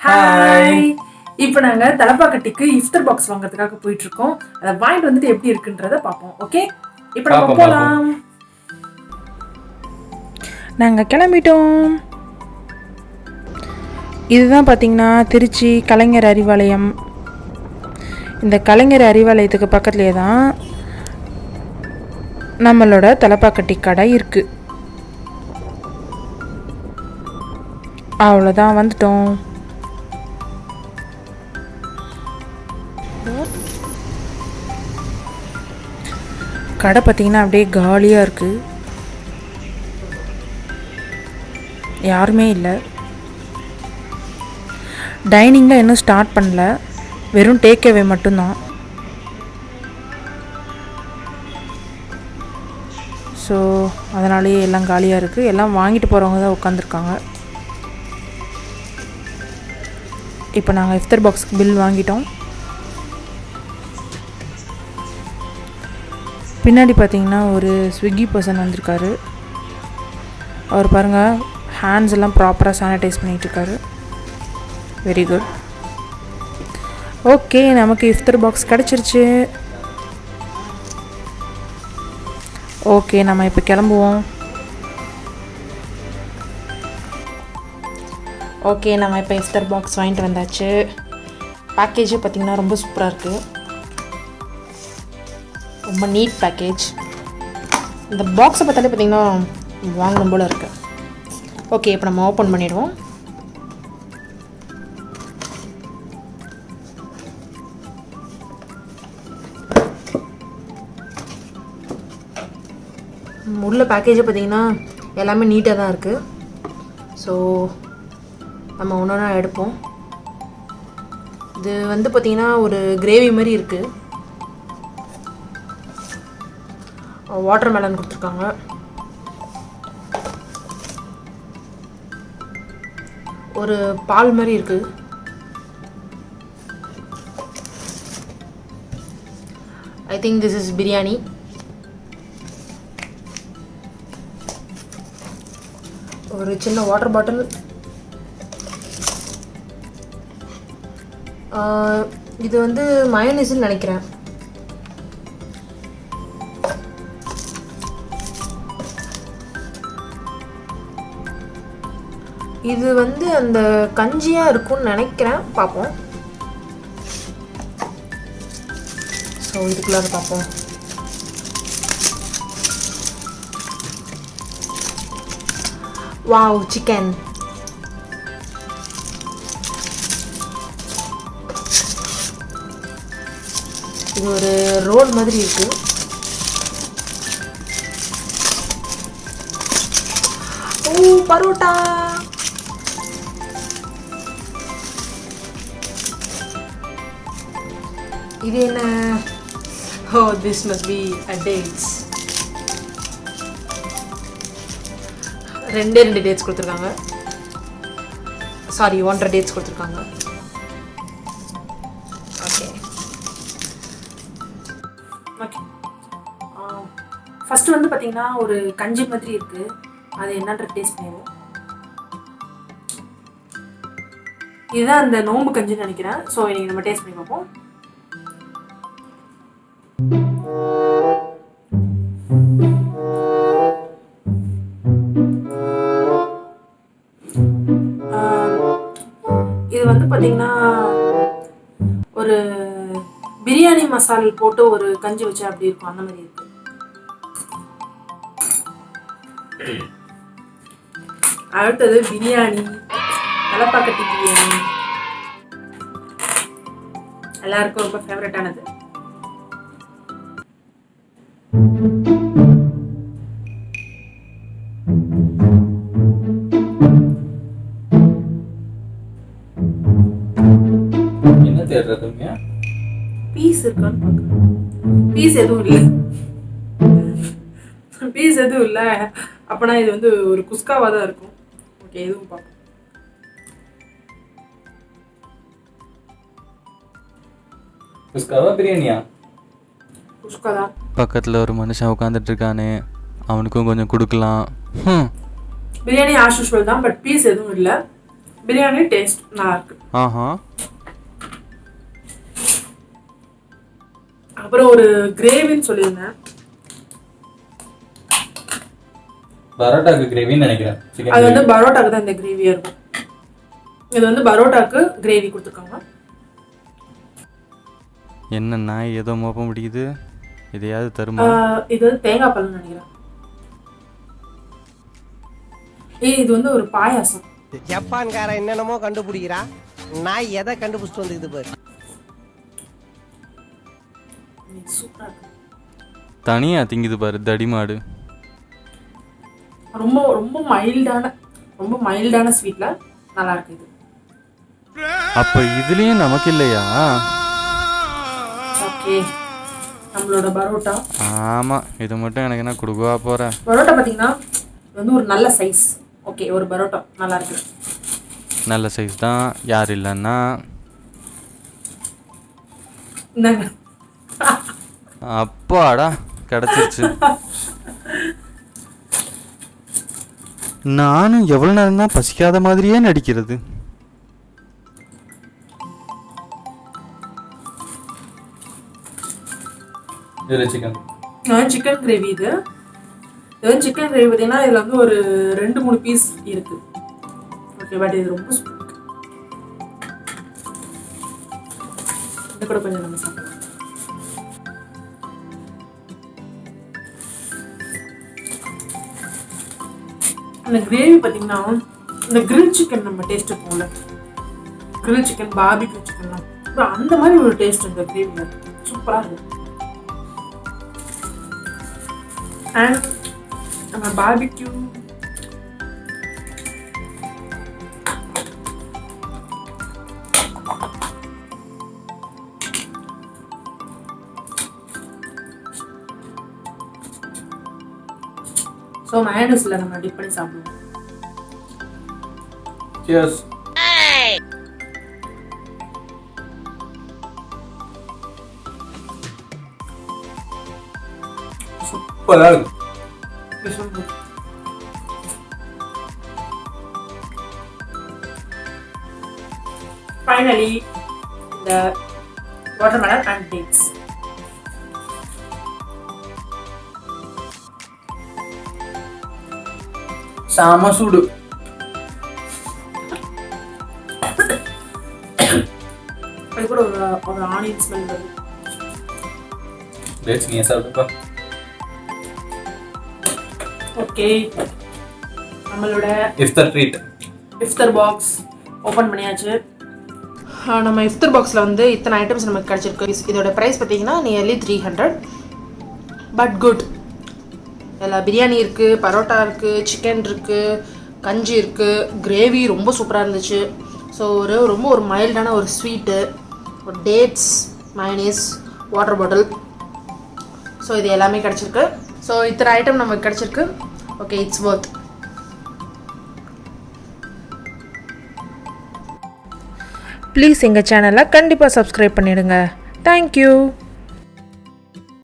Hi. இப்போ நாங்க தலப்பாக்கட்டிக்கு iftar box வாங்குறதுக்காக போயிட்டு இருக்கோம். அதை வாங்கிட்டு வந்துட்டு எப்படி இருக்குன்றத பார்ப்போம். ஓகே, இப்போ நம்ம போலாம். நாங்கள் கிளம்பிட்டோம். இதுதான் பார்த்தீங்கன்னா திருச்சி கலைஞர் அறிவாலயம். இந்த கலைஞர் அறிவாலயத்துக்கு பக்கத்துலேயே தான் நம்மளோட தலப்பாக்கட்டி கடை இருக்குது. அவ்வளோதான், வந்துட்டோம். கடை பார்த்தீங்கன்னா அப்படியே காலியாக இருக்குது, யாருமே இல்லை. டைனிங்கில் இன்னும் ஸ்டார்ட் பண்ணல, வெறும் டேக் அவே மட்டும்தான். ஸோ அதனாலேயே எல்லாம் காலியாக இருக்குது. எல்லாம் வாங்கிட்டு போகிறவங்க தான் உட்காந்துருக்காங்க. இப்போ நாங்கள் இஃப்தர் பாக்ஸ்க்கு பில் வாங்கிட்டோம். பின்னாடி பார்த்தீங்கன்னா ஒரு ஸ்விக்கி பர்சன் வந்திருக்காரு. அவர் பாருங்கள், ஹேண்ட்ஸ் எல்லாம் ப்ராப்பராக சானிடைஸ் பண்ணிகிட்ருக்காரு. Very good. ஓகே, நமக்கு இஃப்தர் பாக்ஸ் கிடச்சிருச்சு. ஓகே, நம்ம இப்போ கிளம்புவோம். ஓகே, நம்ம இப்போ இஃப்தர் பாக்ஸ் வாங்கிட்டு வந்தாச்சு. பேக்கேஜு பார்த்திங்கன்னா ரொம்ப சூப்பராக இருக்குது, ரொம்ப நீட் பேக்கேஜ். இந்த பாக்ஸை பார்த்தாலே பார்த்திங்கன்னா வாங்கணும் போல் இருக்குது. ஓகே, இப்போ நம்ம ஓப்பன் பண்ணிவிடுவோம். உள்ள பேக்கேஜை பார்த்திங்கன்னா எல்லாமே நீட்டாக தான் இருக்குது. ஸோ நம்ம ஒன்றா எடுப்போம். இது வந்து பார்த்திங்கன்னா ஒரு கிரேவி மாதிரி இருக்குது. வாட்டர் மெலன் கொடுத்துருக்காங்க. ஒரு பால் மாதிரி இருக்குது. I think this is biryani. ஒரு சின்ன வாட்டர் பாட்டில். இது வந்து மயோனைஸ்ன்னு நினைக்கிறேன். இது வந்து அந்த கஞ்சியாக இருக்கும்னு நினைக்கிறேன், பார்ப்போம். ஸோ இதுக்குள்ளார பார்ப்போம். Wow, chicken. இது ஒரு ரோல் மாதிரி இருக்கு. ஓ, பரோட்டா. இது என்ன? ஓ, this must be a dates. ரெண்டு டேட்ஸ் கொடுத்துருக்காங்க. சாரி, 1.5 டேட்ஸ் கொடுத்துருக்காங்க. Okay okay. ஃபஸ்ட்டு வந்து பார்த்தீங்கன்னா ஒரு கஞ்சி மாதிரி இருக்குது. அது என்னன்ற டேஸ்ட் பண்ணிடுவோம். இதுதான் அந்த நோம்பு கஞ்சின்னு நினைக்கிறேன். ஸோ இன்னைக்கு நம்ம டேஸ்ட் பண்ணி பார்ப்போம். இது வந்து பார்த்தீங்கன்னா ஒரு பிரியாணி மசால் போட்டு ஒரு கஞ்சி வச்சா அப்படி இருக்கும், அந்த மாதிரி இருக்கு. அடுத்தது பிரியாணி, தலப்பாக்கட்டி பிரியாணி, எல்லாருக்கும் ரொம்ப ஃபேவரட்டானது. பீஸ் இருக்கான்னு பார்க்குறேன். பீஸ் எதுவும் இல்லை. பீஸ் எதுவும் இல்லை அப்பனா இது வந்து ஒரு குஸ்காவாக தான் இருக்கும். ஓகே, எதுவும் பார்ப்போம். குஸ்காவா பிரியாணியா? குஸ்கா தான். பக்கத்தில் ஒரு மனுஷன் உட்காந்துட்டு இருக்கானே, அவனுக்கும் கொஞ்சம் கொடுக்கலாம். பிரியாணி ஆஸ் யூஷுவல் தான், பட் பீஸ் எதுவும் இல்லை. பிரியாணி டேஸ்ட் நல்லா இருக்கு. ஆஹா. அப்புறம் ஒரு கிரேவின்னு சொல்லியிருந்தேன். பரோட்டாக்கு கிரேவின்னு நினைக்கிறேன். அது வந்து பரோட்டாக்கு தான் இந்த கிரேவியா இருக்கும். இது வந்து பரோட்டாக்கு கிரேவி கொடுத்துருக்காங்க. என்ன நாய் ஏதோ மோப்பம் பிடிக்குது, இதையாவது தருமா? இது வந்து தேங்காய் பால்னு நினைக்கிறேன். இது வந்து ஒரு பாயாசம். ஜப்பான்கார என்னென்னமோ கண்டுபிடிக்கிறா, நாய் எதை கண்டுபிடிச்சிட்டு வந்துக்குது பாரு. சூப்பரா இருக்கு. தனியா திங்குது பாரு தடிமாடு. ரொம்ப ரொம்ப மைல்டான ஸ்வீட்ல நல்லா இருக்கு இது. அப்ப இதுலயும் நமக்கு இல்லையா? ஓகே, நம்மளோட பரோட்டா. ஆமா, இது மட்டும் எனக்கு என்ன கொடுக்கவா போற? பரோட்டா பாத்தீங்கன்னா இது வந்து ஒரு நல்ல சைஸ். ஓகே, ஒரு பரோட்டா நல்லா இருக்கு. நல்ல சைஸ் தான், யார் இல்லைன்னா. இந்தாங்க. அப்பாடா, கிடைச்சிருச்சு. நானும் எவ்வளவு நேரம் தான் பசிக்காத மாதிரியே நடிக்கிறது. இதுல சிக்கன் சிக்கன் கிரேவி. இது சிக்கன் கிரேவி பார்த்தீங்கன்னா இதில் வந்து ஒரு 2-3 பீஸ் இருக்கு. ஓகே, பட் இது ரொம்ப சூப்பர் இருக்கு. இது கூட கொஞ்சம் நம்ம சாப்பிடலாம். அந்த கிரேவி பார்த்தீங்கன்னா இந்த கிரில் சிக்கன் நம்ம டேஸ்ட் இருக்கும்ல, கிரில் சிக்கன், பார்பிக்யூ சிக்கன்லாம் அந்த மாதிரி ஒரு டேஸ்ட் இந்த கிரேவியில் சூப்பராக இருக்கும். And நம்ம பார்பிக்யூ ஸோ மயோனைஸ்ல நம்ம டிப் பண்ணி சாப்பிடுவோம். Cheers. சூப்பரா இருக்கு. Finally, the watermelon and dates. சாம சூடு. அது கூட ஒரு ஆனியன் ஸ்மெல் வருது. டேட்ஸ் நீ சாப்பிடுப்பா. ஓகே, நம்மளோட இஃப்தார் பாக்ஸ் ஓப்பன் பண்ணியாச்சு. நம்ம இஃப்தார் பாக்ஸில் வந்து இத்தனை ஐட்டம்ஸ் நமக்கு கிடச்சிருக்கு. இதோட ப்ரைஸ் பார்த்தீங்கன்னா நியர்லி 300. But good. இதில் பிரியாணி இருக்குது, பரோட்டா இருக்குது, சிக்கன் இருக்குது, கஞ்சி இருக்குது, கிரேவி ரொம்ப சூப்பராக இருந்துச்சு. ஸோ ரொம்ப ஒரு மைல்டான ஒரு ஸ்வீட்டு, ஒரு dates, mayonnaise, water bottle. So இது எல்லாமே கிடச்சிருக்கு. ஸோ இத்தனை ஐட்டம் நமக்கு கிடச்சிருக்கு. Okay, it's worth. ப்ளீஸ் எங்கள் சேனலை கண்டிப்பாக சப்ஸ்கிரைப் பண்ணிடுங்க. தேங்க்யூ.